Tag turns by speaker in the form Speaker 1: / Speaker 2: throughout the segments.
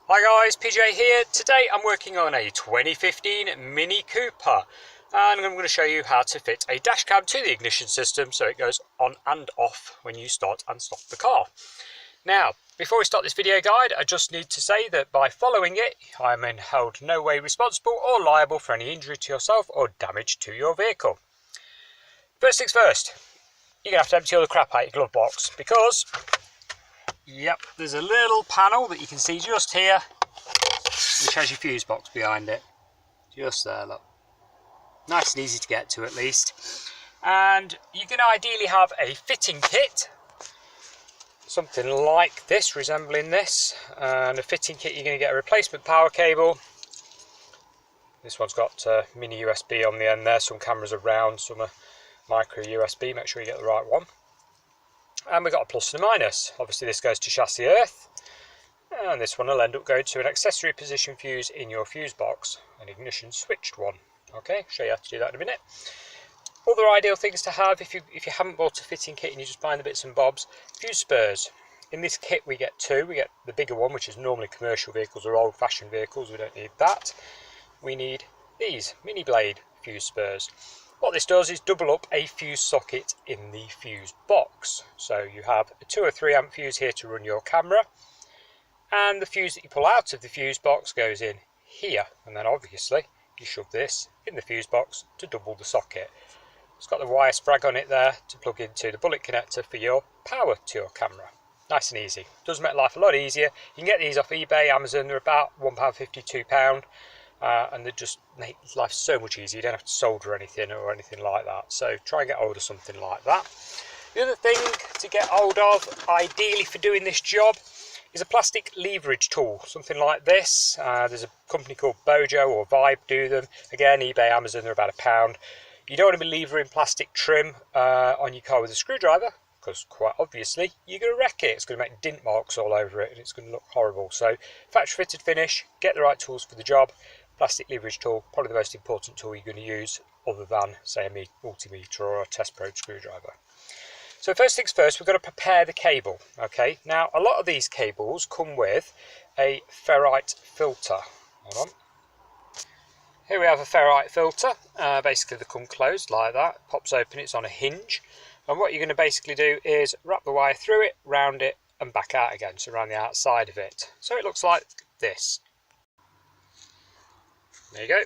Speaker 1: Hi guys, PJ here. Today I'm working on a 2015 Mini Cooper and I'm going to show you how to fit a dash cam to the ignition system so it goes on and off when you start and stop the car. Now, before we start this video guide, I just need to say that by following it, I am held no way responsible or liable for any injury to yourself or damage to your vehicle. First things first, you're going to have to empty all the crap out of your glove box because yep, there's a little panel that you can see just here, which has your fuse box behind it. Just there, look. Nice and easy to get to at least. And you're going to ideally have a fitting kit, something like this, resembling this. And a fitting kit, you're going to get a replacement power cable. This one's got mini USB on the end there. Some cameras are round, some are micro USB. Make sure you get the right one. And we've got a plus and a minus. Obviously this goes to chassis earth, and this one will end up going to an accessory position fuse in your fuse box, an ignition switched one. Okay, show you how to do that in a minute. Other ideal things to have if you haven't bought a fitting kit and you're just buying the bits and bobs, fuse spurs. In this kit we get two. We get the bigger one, which is normally commercial vehicles or old-fashioned vehicles. We don't need that. We need these mini blade fuse spurs. What this does is double up a fuse socket in the fuse box. So you have a 2 or 3 amp fuse here to run your camera, and the fuse that you pull out of the fuse box goes in here, and then obviously you shove this in the fuse box to double the socket. It's got the wire sprag on it there to plug into the bullet connector for your power to your camera. Nice and easy. Does make life a lot easier. You can get these off eBay, Amazon. They're about £1.50, £2. And they just make life so much easier. You don't have to solder anything or anything like that. So try and get hold of something like that. The other thing to get hold of, ideally for doing this job, is a plastic leverage tool, something like this. There's a company called Bojo or Vibe do them. Again, eBay, Amazon, they're about £1. You don't want to be levering plastic trim on your car with a screwdriver, because quite obviously you're going to wreck it. It's going to make dint marks all over it and it's going to look horrible. So factory fitted finish, get the right tools for the job. Plastic leverage tool, probably the most important tool you're going to use other than, say, a multimeter or a test probe screwdriver. So first things first, we've got to prepare the cable. Okay, now a lot of these cables come with a ferrite filter. Hold on. Here we have a ferrite filter. Basically they come closed like that, pops open, it's on a hinge. And what you're going to basically do is wrap the wire through it, round it and back out again, so around the outside of it. So it looks like this. There you go,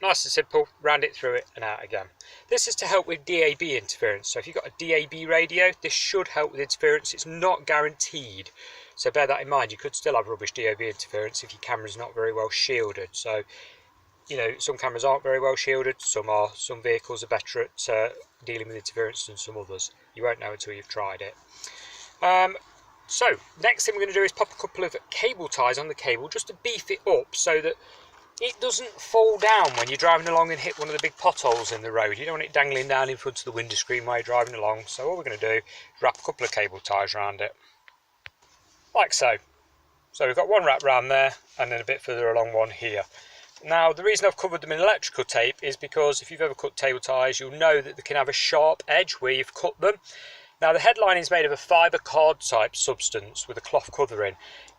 Speaker 1: nice and simple, round it through it and out again. This is to help with DAB interference, so if you've got a DAB radio, this should help with interference. It's not guaranteed, so bear that in mind. You could still have rubbish DAB interference if your camera's not very well shielded. So, you know, some cameras aren't very well shielded, some are. Some vehicles are better at dealing with interference than some others. You won't know until you've tried it. So, next thing we're going to do is pop a couple of cable ties on the cable just to beef it up so that it doesn't fall down when you're driving along and hit one of the big potholes in the road. You don't want it dangling down in front of the window screen while you're driving along. So what we're going to do is wrap a couple of cable ties around it, like so. So we've got one wrap around there and then a bit further along one here. Now the reason I've covered them in electrical tape is because if you've ever cut cable ties, you'll know that they can have a sharp edge where you've cut them. Now the headline is made of a fibre card type substance with a cloth covering.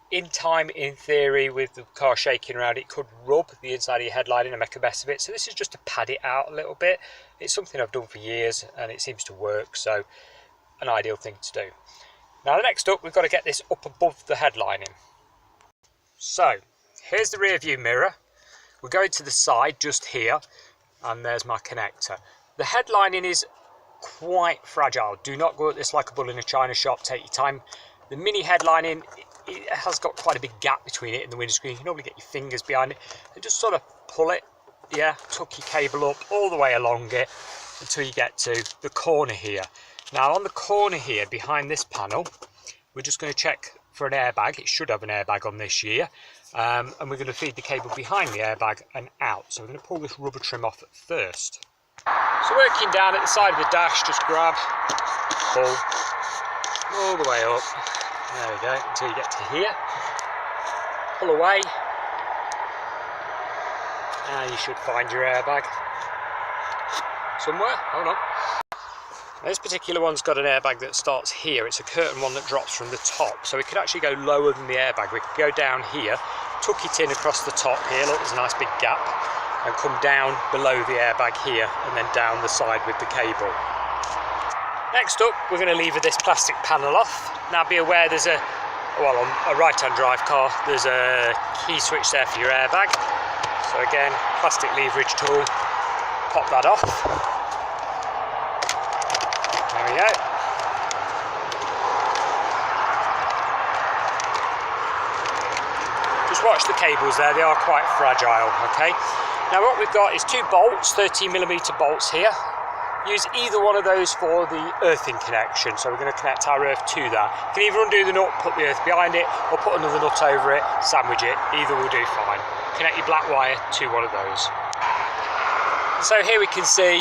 Speaker 1: In time, in theory, with the car shaking around, it could rub the inside of your headlining and make a mess of it. So this is just to pad it out a little bit. It's something I've done for years and it seems to work, so an ideal thing to do. Now next up, we've got to get this up above the headlining. So here's the rear view mirror. We're going to the side just here, and there's my connector. The headlining is quite fragile. Do not go at this like a bull in a china shop. Take your time. The mini headlining, it has got quite a big gap between it and the windscreen. You can normally get your fingers behind it and just sort of pull it, yeah, tuck your cable up all the way along it until you get to the corner here. Now on the corner here behind this panel, we're just going to check for an airbag. It should have an airbag on this year, and we're going to feed the cable behind the airbag and out. So we're going to pull this rubber trim off at first. So working down at the side of the dash, just grab, pull all the way up. There we go, until you get to here. Pull away, and you should find your airbag somewhere. Hold on. This particular one's got an airbag that starts here. It's a curtain one that drops from the top, so it could actually go lower than the airbag. We could go down here, tuck it in across the top here, look, there's a nice big gap, and come down below the airbag here, and then down the side with the cable. Next up, we're going to lever this plastic panel off. Now be aware there's on a right-hand drive car, there's a key switch there for your airbag. So again, plastic leverage tool, pop that off. There we go. Just watch the cables there, they are quite fragile, okay? Now what we've got is two bolts, 13mm bolts here. Use either one of those for the earthing connection, so we're going to connect our earth to that. You can either undo the nut, put the earth behind it, or put another nut over it, sandwich it, either will do fine. Connect your black wire to one of those. So here we can see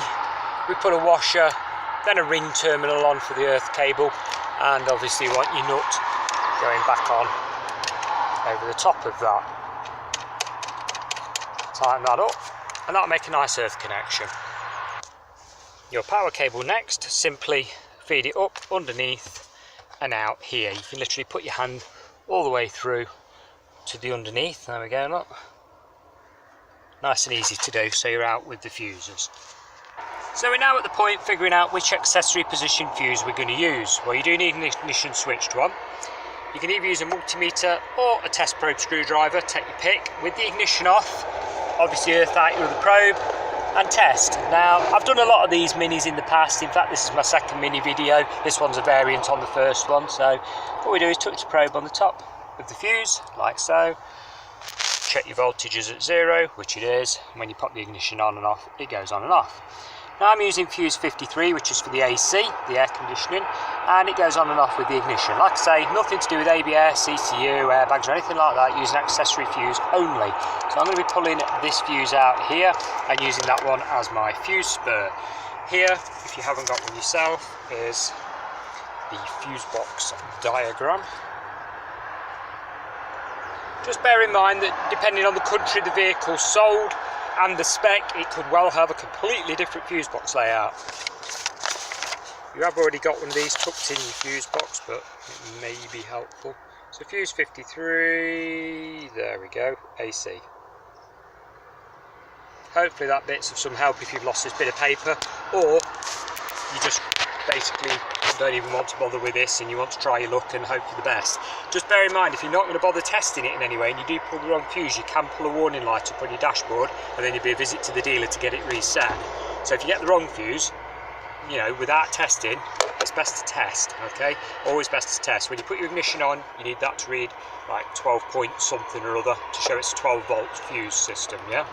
Speaker 1: we put a washer, then a ring terminal on for the earth cable, and obviously you want your nut going back on over the top of that. Tighten that up, and that'll make a nice earth connection. Your power cable next, simply feed it up underneath and out here. You can literally put your hand all the way through to the underneath. There we go, look. Nice and easy to do, so you're out with the fuses. So we're now at the point figuring out which accessory position fuse we're going to use. Well, you do need an ignition switched one. You can either use a multimeter or a test probe screwdriver, take your pick. With the ignition off, obviously earth out with the probe and test. Now, I've done a lot of these minis in the past. In fact, this is my second mini video. This one's a variant on the first one. So what we do is touch the probe on the top of the fuse, like so. Check your voltages at 0, which it is. When you pop the ignition on and off, it goes on and off. Now I'm using fuse 53, which is for the AC, the air conditioning, and it goes on and off with the ignition. Like I say, nothing to do with ABS, ECU, airbags or anything like that, using accessory fuse only. So I'm going to be pulling this fuse out here and using that one as my fuse spur. Here, if you haven't got one yourself, is the fuse box diagram. Just bear in mind that depending on the country the vehicle's sold, and the spec, it could well have a completely different fuse box layout. You have already got one of these tucked in your fuse box, but it may be helpful. So fuse 53, there we go, AC. Hopefully that bit's of some help if you've lost this bit of paper, or you just basically don't even want to bother with this and you want to try your luck and hope for the best. Just bear in mind, if you're not going to bother testing it in any way and you do pull the wrong fuse, you can pull a warning light up on your dashboard and then you'll be a visit to the dealer to get it reset. So if you get the wrong fuse, you know, without testing, it's best to test, okay? Always best to test. When you put your ignition on, you need that to read like 12 point something or other to show it's a 12 volt fuse system, yeah?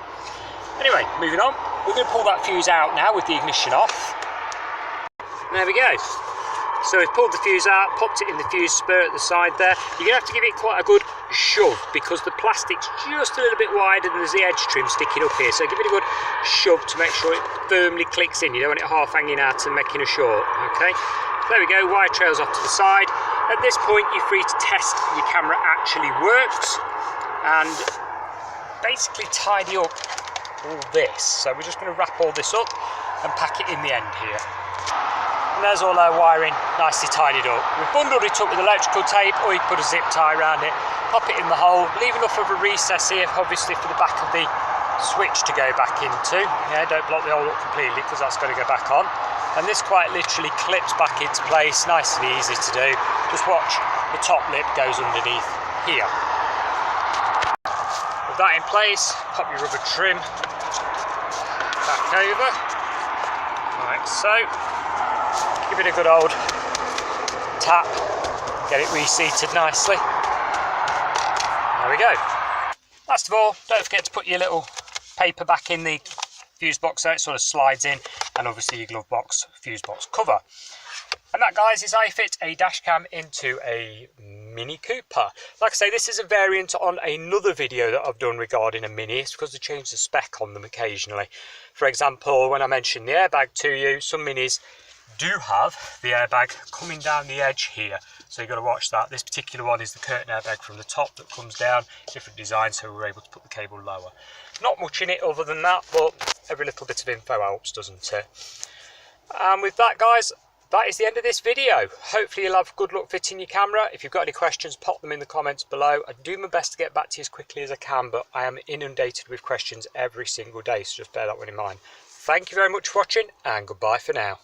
Speaker 1: Anyway, moving on, we're going to pull that fuse out now with the ignition off. There we go. So we've pulled the fuse out, popped it in the fuse spur at the side there. You're going to have to give it quite a good shove because the plastic's just a little bit wider than there's the edge trim sticking up here. So give it a good shove to make sure it firmly clicks in. You don't want it half hanging out and making a short, okay? There we go, wire trails off to the side. At this point, you're free to test your camera actually works and basically tidy up all this. So we're just going to wrap all this up and pack it in the end here. And there's all our wiring nicely tidied up. We've bundled it up with electrical tape, or you can put a zip tie around it, pop it in the hole, leave enough of a recess here, obviously for the back of the switch to go back into. Yeah, don't block the hole up completely because that's got to go back on. And this quite literally clips back into place, nice and easy to do. Just watch, the top lip goes underneath here. With that in place, pop your rubber trim back over, like so. Give it a good old tap, get it reseated nicely. There we go. Last of all, don't forget to put your little paper back in the fuse box so it sort of slides in, and obviously your glove box, fuse box cover. And that, guys, is how you fit a dash cam into a Mini Cooper. Like I say, this is a variant on another video that I've done regarding a Mini. It's because they change the spec on them occasionally. For example, when I mentioned the airbag to you, some Minis do have the airbag coming down the edge here, so you've got to watch that. This particular one is the curtain airbag from the top that comes down, different design, so we're able to put the cable lower. Not much in it other than that, but every little bit of info helps, doesn't it? And with that, guys, that is the end of this video. Hopefully you'll have good luck fitting your camera. If you've got any questions, pop them in the comments below. I do my best to get back to you as quickly as I can, but I am inundated with questions every single day, so just bear that one in mind. Thank you very much for watching, and goodbye for now.